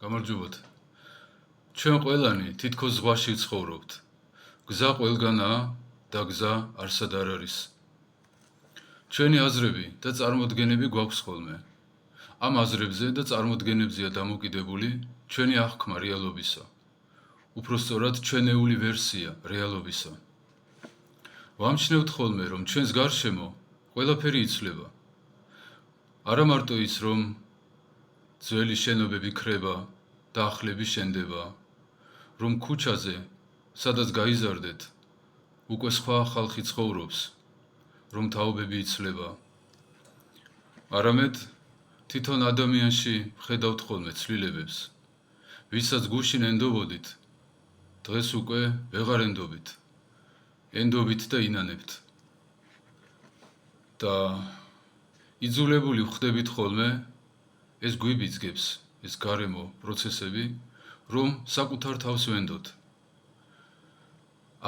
გამარჯობათ. ჩვენ ყველანი თითქოს ზღვაში ვცხოვრობთ. გზა ყველგანაა და გზა არსად არ არის. ჩვენი აზრები და წარმოდგენები გვაქვს ხოლმე. ამ აზრებზე და წარმოდგენებზეა დამოკიდებული ჩვენი აღქმა რეალობისა. უпростоრად ჩვენეული ვერსია რეალობისა. ვამჩნევთ ხოლმე, რომ ჩვენს გარშემო ყველაფერი იცვლება. არა მარტო ის, რომ ძველი შენობები ქრება და ახლები შენდება, რომ ქუჩაზე, სადაც გაიზარდეთ, უკვე სხვა ხალხი ცხოვრობს, რომ თაობები იცვლება. არამედ თვითონ ადამიანში ვხედავთ ხოლმე ცვლილებებს, ვისაც გუშინ ენდობოდით, დღეს უკვე ვეღარ ენდობით, ენდობით და ინანებთ. და იძულებული ვხდებით ხოლმე, ეს გვიბიძგებს, ეს გარემო პროცესები, რომ საკუთარ თავს ვენდოთ.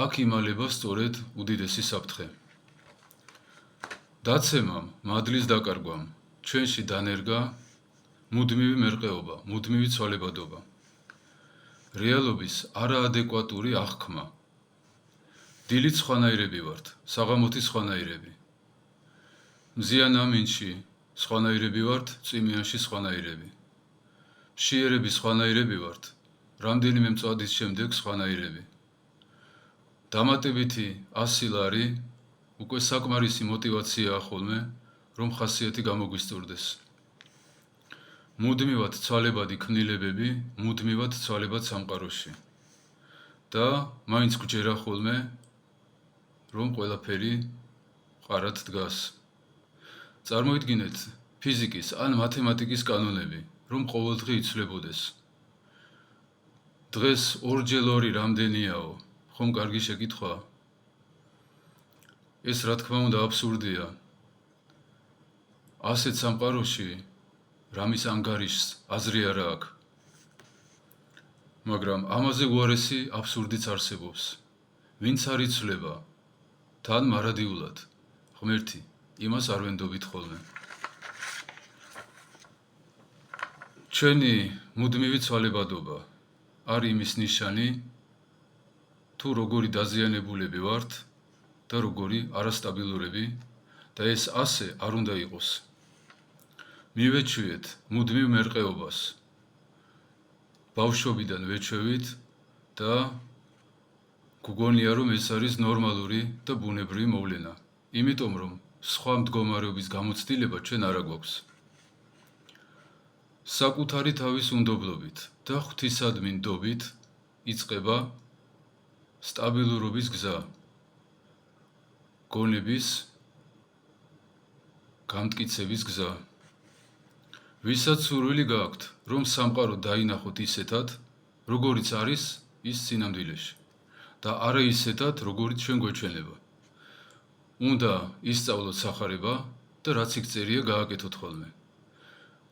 აქ იმალება სწორედ უდიდესი საფრთხე. დაცემამ, მადლის დაკარგვამ, ჩვენში დანერგა მუდმივი მერყეობა, მუდმივი ცვალებადობა. რეალობის არაადეკვატური აღქმა. დილით სხვანაირები ვართ, საღამოთი სხვანაირები. მზიან ამინში სხვანაირები ვართ, წვიმიანში სხვანაირები. მშიერები სხვანაირები ვართ, რამდენიმე მწვადის შემდეგ სხვანაირები. დამატებითი 100 ლარი უკვე საკმარისი мотивაციაა ხოლმე, რომ ხასიათი გამოგვისწორდეს. მუდმივად ცვალებადი ქმნილებები, მუდმივად ცვალებად სამყაროში. და მაინც გვჯერა ხოლმე, რომ ყველაფერი ყარად დგას. წარმოიდგინეთ ფიზიკის ან მათემატიკის კანონები, რომ ყოველდღე იცვლებოდეს. დღეს 2x2 რამდენიაო? ხომ კარგი შეკითხვა? ეს რა თქმა უნდა აბსურდია. ასეთ სამყაროში რამის ანგარიშს აზრი არა აქვს. მაგრამ ამაზე უარესი აბსურდიც არსებობს. ვინც არ იცვლება, თან მარადიულად, ღმერთი, იმას არ ვენდობით ხოლმე. ჩვენი მუდმივი ცვალებადობა არის იმის ნიშანი, თუ როგორი დაზიანებულები ვართ და როგორი არასტაბილურები და ეს ასე არ უნდა იყოს. მივეჩვიეთ მუდმივ მერყეობას. ბავშვობიდან ვეჩვევით და გგონია, რომ ეს არის ნორმალური და ბუნებრივი მოვლენა. იმიტომ რომ სხვა მდგომარეობის გამოცდილება ჩვენ არ გვაქვს. საკუთარი თავის უნდობლობით და ღვთისადმი ნდობით იწყება სტაბილურობის გზა. გონების გამტკიცების გზა. ვისაც სურვილი გააქვთ, რომ სამყარო დაინახოთ ისეთად, როგორიც არის ის სინამდვილეში და არა ისეთად, როგორიც ჩვენ გვეჩვენება. უნდა ისწავლოთ სახარება და რაც იქ წერია გააკეთოთ ხოლმე.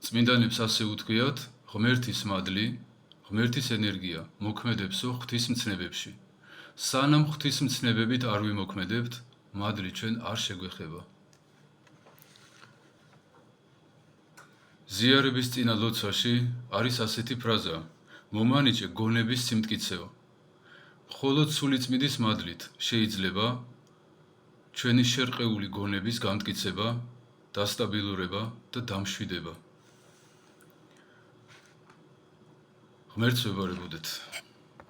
წმინდანებს ასე უთქვიათ, ღმერთის მადლი, ღმერთის ენერგია მოქმედებსო ღვთის მცნებებში. სანამ ღვთის მცნებებით არ ვიმოქმედებთ, მადლი ჩვენ არ შეგვეხება. ზიარების წინა ლოცვაში არის ასეთი ფრაზა: მომანიჭე გონების სიმტკიცეო. მხოლოდ სულიწმიდის მადლით შეიძლება ჩვენი შერყეული გონების გამტკიცება, დასტაბილურება და დამშვიდება. ღმერთს ვებარებოდეთ.